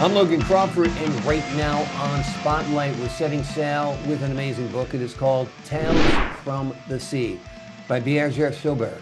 I'm Logan Crawford, and right now on Spotlight, we're setting sail with an amazing book. It is called Tales from the Sea by Birger Sjöberg.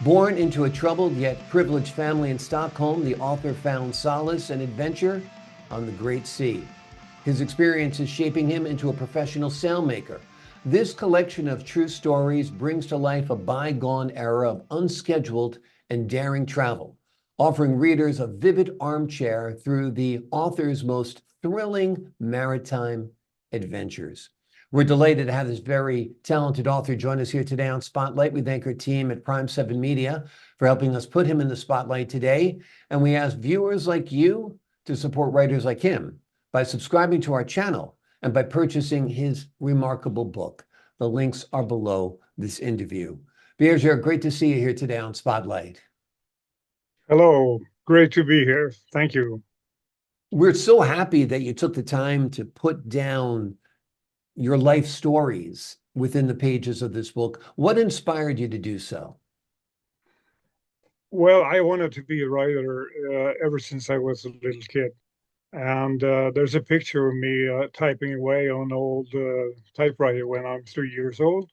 Born into a troubled yet privileged family in Stockholm, the author found solace and adventure on the great sea. His experiences shaping him into a professional sailmaker. This collection of true stories brings to life a bygone era of unscheduled and daring travel, offering readers a vivid armchair through the author's most thrilling maritime adventures. We're delighted to have this very talented author join us here today on Spotlight. We thank our team at Prime 7 Media for helping us put him in the spotlight today. And we ask viewers like you to support writers like him by subscribing to our channel and by purchasing his remarkable book. The links are below this interview. Birger, great to see you here today on Spotlight. Hello, great to be here. Thank you. We're so happy that you took the time to put down your life stories within the pages of this book. What inspired you to do so? Well, I wanted to be a writer ever since I was a little kid. And there's a picture of me typing away on an old typewriter when I'm 3 years old.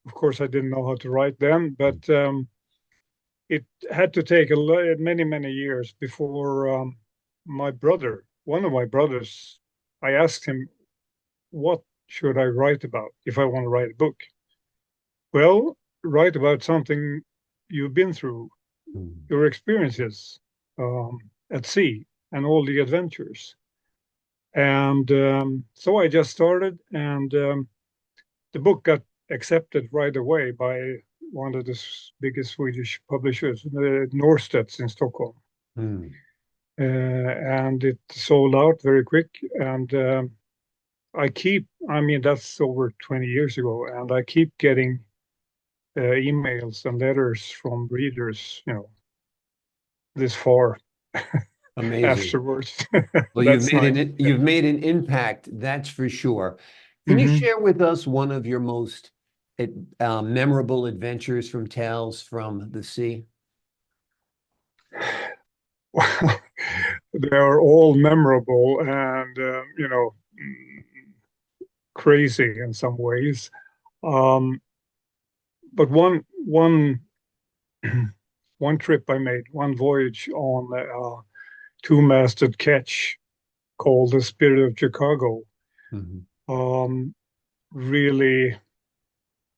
Of course, I didn't know how to write then, but it had to take many, many years before my brother, one of my brothers, I asked him, what should I write about if I want to write a book? Well, write about something you've been through, your experiences at sea and all the adventures. And so I just started, and the book got accepted right away by one of the biggest Swedish publishers, Norstedts in Stockholm. And it sold out very quick. And that's over 20 years ago, and I keep getting emails and letters from readers, this far. Amazing. Afterwards. Well, you've made an impact, that's for sure. Can you share with us one of your most memorable adventures from Tales from the Sea? Well, they are all memorable and crazy in some ways. But one one trip I made, one voyage on a two-masted ketch called the Spirit of Chicago, really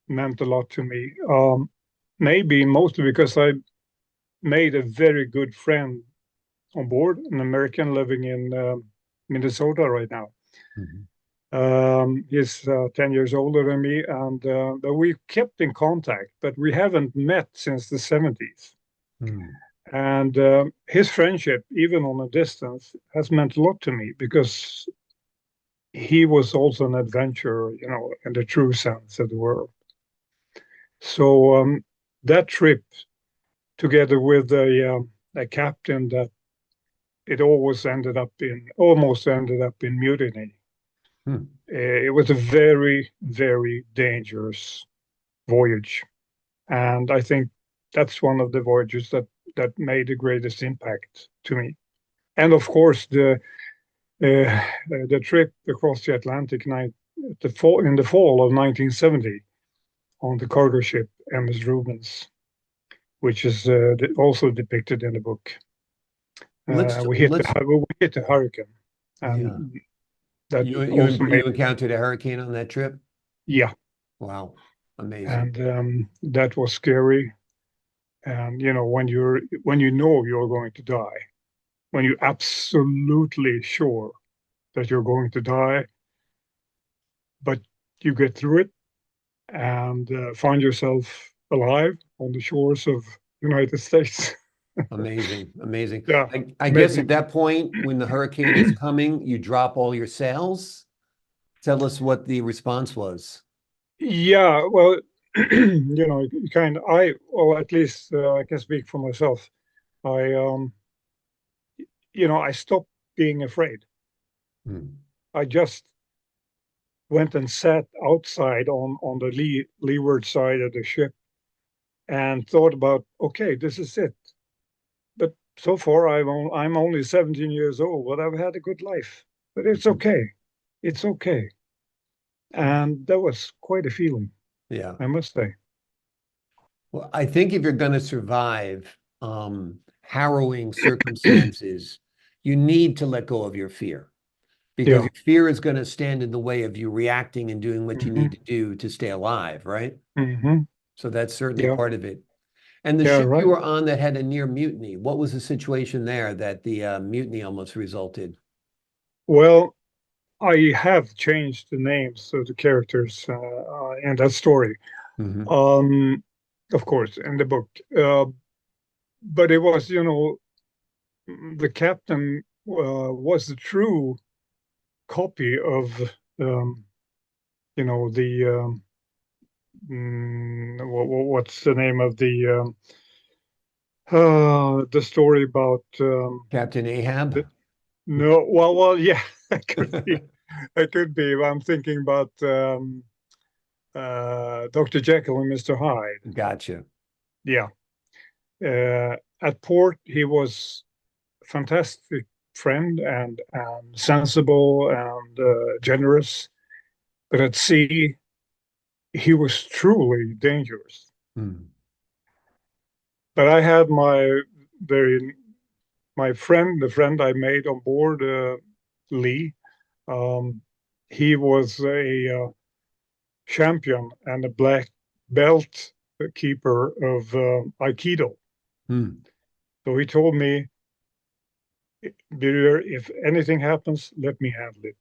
meant a lot to me. Maybe mostly because I made a very good friend on board, an American living in Minnesota right now. He's 10 years older than me, and we kept in contact, but we haven't met since the 70s. And his friendship, even on a distance, has meant a lot to me because he was also an adventurer, in the true sense of the word. So that trip, together with a captain that it almost ended up in mutiny. It was a very, very dangerous voyage. And I think that's one of the voyages that made the greatest impact to me. And of course, the trip across the Atlantic in the fall of 1970 on the cargo ship MS Rubens, which is also depicted in the book. We hit the hurricane. And you encountered a hurricane on that trip? Yeah. Wow. Amazing. And that was scary. And when you know you're going to die, when you're absolutely sure that you're going to die, but you get through it and find yourself alive on the shores of United States. Amazing. Yeah, I guess at that point, when the hurricane is coming, you drop all your sails. Tell us what the response was. Yeah, well, at least I can speak for myself. I stopped being afraid. I just went and sat outside on the leeward side of the ship and thought about, okay, this is it. But so far I'm only 17 years old, but I've had a good life. But it's Mhm. okay. It's okay. And that was quite a feeling, Yeah. I must say. Well, I think if you're going to survive harrowing circumstances, you need to let go of your fear because Yeah. your fear is going to stand in the way of you reacting and doing what you Hmm. need to do to stay alive, right? Hmm. So that's certainly Yeah. part of it. And the Yeah. ship you Right. were on that had a near mutiny, what was the situation there that the mutiny almost resulted? Well, I have changed the names of the characters in that story. Hmm. Um, of course, in the book. But it was, the captain was the true copy of, um, the what's the name of the story about Captain the, Ahab? no, well, yeah, it could be, it could be. I'm thinking about Dr. Jekyll and Mr. Hyde. Gotcha. Yeah, at port he was fantastic friend and sensible and generous, but at sea he was truly dangerous. Hmm. But I had very my friend, the friend I made on board, Lee. Um, he was a champion and a black belt keeper of Aikido. Hmm. So he told me, Birger, if anything happens, let me handle it.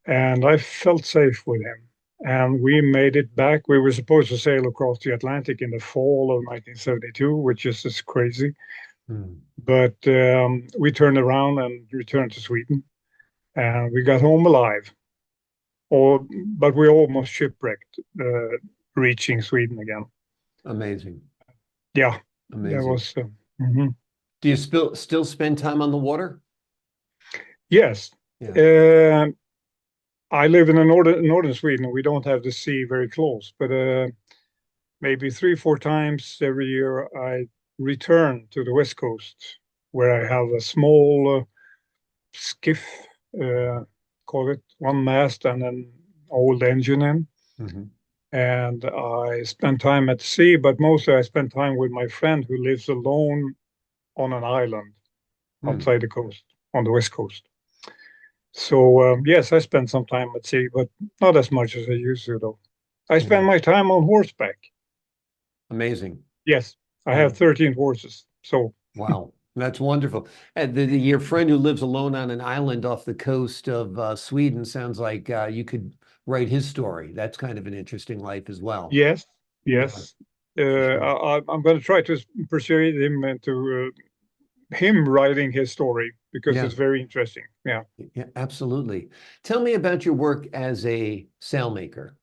And I felt safe with him. And we made it back. We were supposed to sail across the Atlantic in the fall of 1972, which is just crazy. Hmm. But we turned around and returned to Sweden, and we got home alive. Or, but we almost shipwrecked, reaching Sweden again. Amazing. Yeah, that Amazing. was. Mhm. Do you still spend time on the water? Yes. Yeah. Uh, I live in the northern Sweden. We don't have the sea very close, but maybe 3, 4 times every year I return to the west coast, where I have a small skiff, uh, call it one mast and an old engine in. Hmm. And I spend time at sea, but mostly I spend time with my friend who lives alone on an island Hmm. outside the coast, on the west coast. So yes, I spend some time at sea, but not as much as I used to, though. I Yeah. spend my time on horseback. Amazing. Yes, I Yeah. have 13 horses. So Wow. That's wonderful. And your friend who lives alone on an island off the coast of Sweden sounds like you could write his story. That's kind of an interesting life as well. yes, Yeah, yes, for sure. I'm going to try to persuade him into him writing his story because Yeah, it's very interesting. Yeah. yeah, absolutely. Tell me about your work as a sailmaker.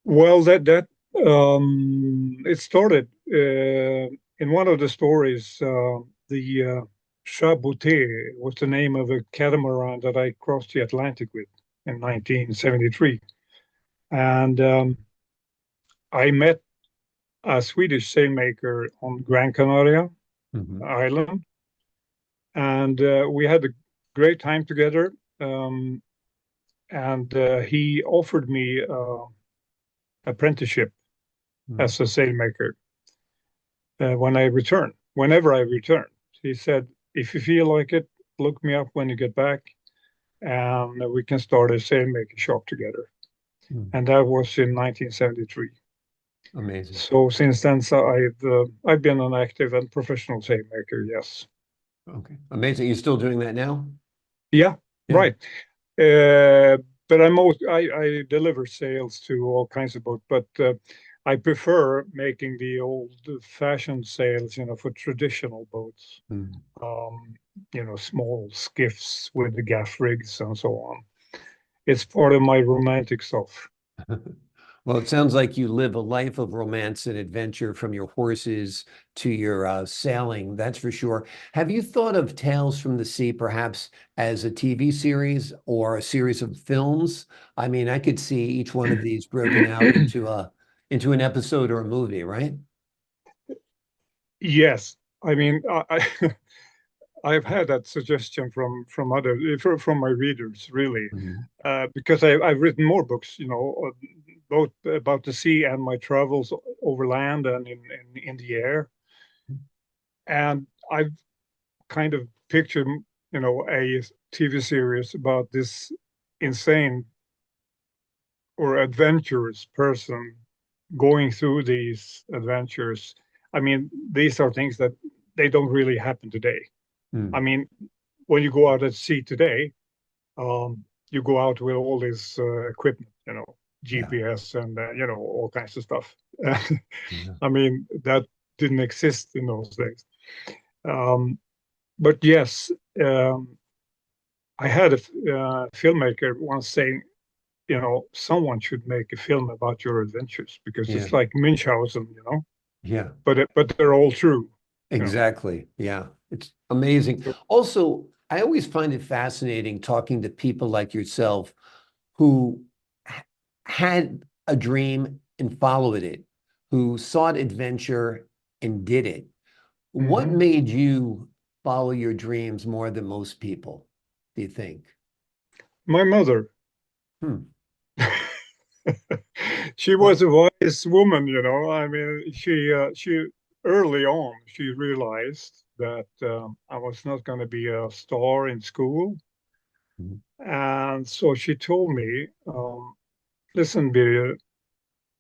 Well, that it started in one of the stories. The Chaboté was the name of a catamaran that I crossed the Atlantic with in 1973, and I met a Swedish sailmaker on Gran Canaria Hmm. Island, and we had a great time together. Um, and he offered me apprenticeship as a sailmaker whenever I return. He said, if you feel like it, look me up when you get back and we can start a sailmaking shop together. Hmm. And that was in 1973. Amazing. So since then, I've been an active and professional sailmaker. Yes. Okay. Amazing. You still doing that now? Yeah. Yeah. Right. Uh, but I deliver sails to all kinds of boats, but I prefer making the old-fashioned sails, for traditional boats. Hmm. um, small skiffs with the gaff rigs and so on. It's part of my romantic stuff. Well, it sounds like you live a life of romance and adventure from your horses to your sailing, that's for sure. Have you thought of Tales from the Sea perhaps as a TV series or a series of films? I mean, I could see each one of these broken out into an episode or a movie, right? Yes, I mean, I've had that suggestion from from my readers, really, Mhm. because I've written more books, both about the sea and my travels over land and in the air, and I've kind of pictured, a TV series about this insane or adventurous person going through these adventures. I mean, these are things that they don't really happen today. I Mm. mean, when you go out at sea today, you go out with all this equipment, Yeah. GPS and all kinds of stuff. Yeah. I mean, that didn't exist in those days. Um, but yes, I had a filmmaker once saying, someone should make a film about your adventures because Yeah. it's like Munchausen, Yeah. but they're all true, you know. Exactly. Yeah. It's amazing. So, Also, I always find it fascinating talking to people like yourself who had a dream and followed it, who sought adventure and did it. What mhm. made you follow your dreams more than most people, do you think? My mother, Hmm. she Well, was a wise woman, I mean, she early on she realized that I was not going to be a star in school, mhm. and so she told me, "Listen, Birger,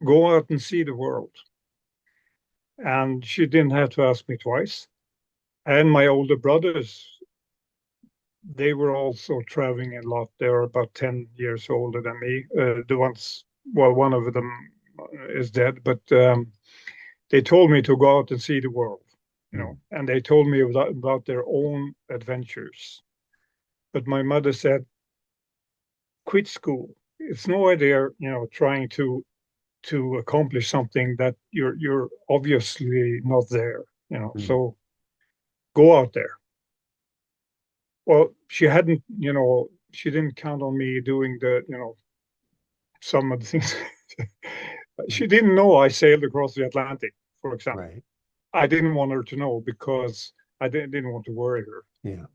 go out and see the world." And she didn't have to ask me twice. And my older brothers, they were also traveling a lot. They were about 10 years older than me. The ones, well, one of them is dead, but they told me to go out and see the world, Hmm. and they told me about their own adventures. But my mother said, quit school. It's no idea, trying to accomplish something that you're obviously not there, Hmm. so go out there. Well, she hadn't, she didn't count on me doing some of the things. She didn't know I sailed across the Atlantic, for example. Right. I didn't want her to know because I didn't want to worry her. Yeah.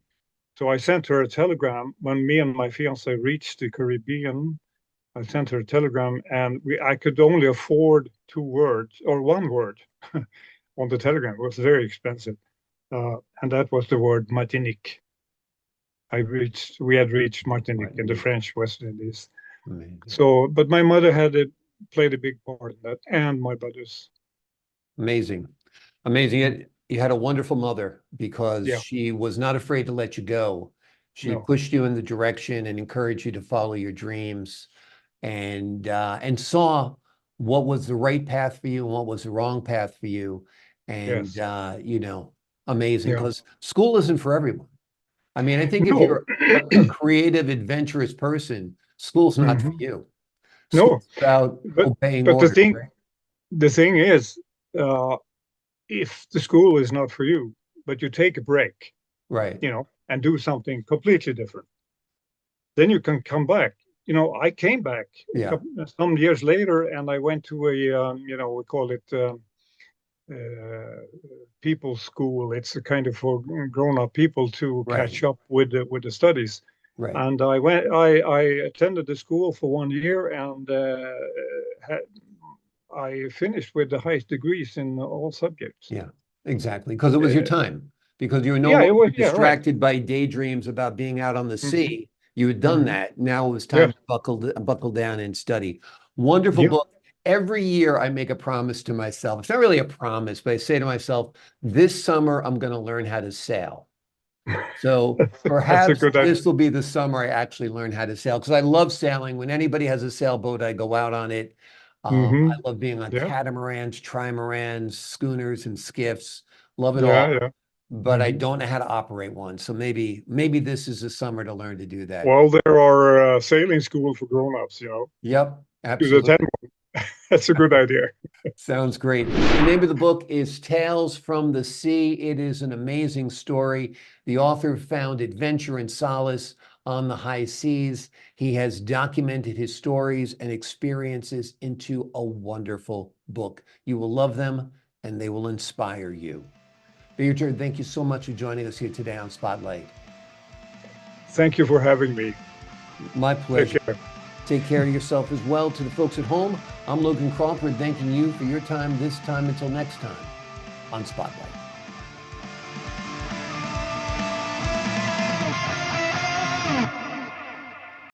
So I sent her a telegram when me and my fiance reached the Caribbean. I sent her a telegram, and I could only afford 2 words or 1 word on the telegram. It was very expensive, and that was the word Martinique. We had reached Martinique in the Right. French West Indies. Amazing. So, but my mother played a big part in that, and my brothers. Amazing. Amazing. Mm. You had a wonderful mother because Yeah, she was not afraid to let you go. She no, pushed you in the direction and encouraged you to follow your dreams and saw what was the right path for you and what was the wrong path for you. And yes, amazing yeah, because school isn't for everyone. I mean, I think if no, you're a creative, adventurous person, school's not for mhm, you. no. School's about But obeying but the orders, thing right? the thing is, uh, if the school is not for you, but you take a break, Right. and do something completely different, then you can come back. I came back Yeah. some years later, and I went to we call it uh, people school. It's a kind of for grown-up people to Right. catch up with the studies. Right. And I attended the school for 1 year, and I finished with the highest degrees in all subjects. Yeah, exactly. Because it was your Uh, time. Because you were no yeah, it longer was. Yeah, right. distracted by daydreams about being out on the Hmm. sea. You had done Hmm. that. Now it was Yeah, time to buckle down and study. Wonderful yeah. book. Every year I make a promise to myself. It's not really a promise, but I say to myself, this summer I'm going to learn how to sail. So That's a perhaps good idea. this will be the summer I actually learn how to sail because I love sailing. When anybody has a sailboat, I go out on it. I Hmm. love being on Yeah, catamarans, trimarans, schooners, and skiffs. Love it yeah, all, yeah. but I Hmm. don't know how to operate one. So maybe this is the summer to learn to do that. Well, there are sailing school for grown-ups. Yep, To attend absolutely. one. That's a good idea. Sounds great. The name of the book is Tales from the Sea. It is an amazing story. The author found adventure and solace on the high seas. He has documented his stories and experiences into a wonderful book. You will love them and they will inspire you. Birger, thank you so much for joining us here today on Spotlight. Thank you for having me. My pleasure. Take care. Take care of yourself as well. To the folks at home, I'm Logan Crawford, thanking you for your time this time. Until next time on Spotlight.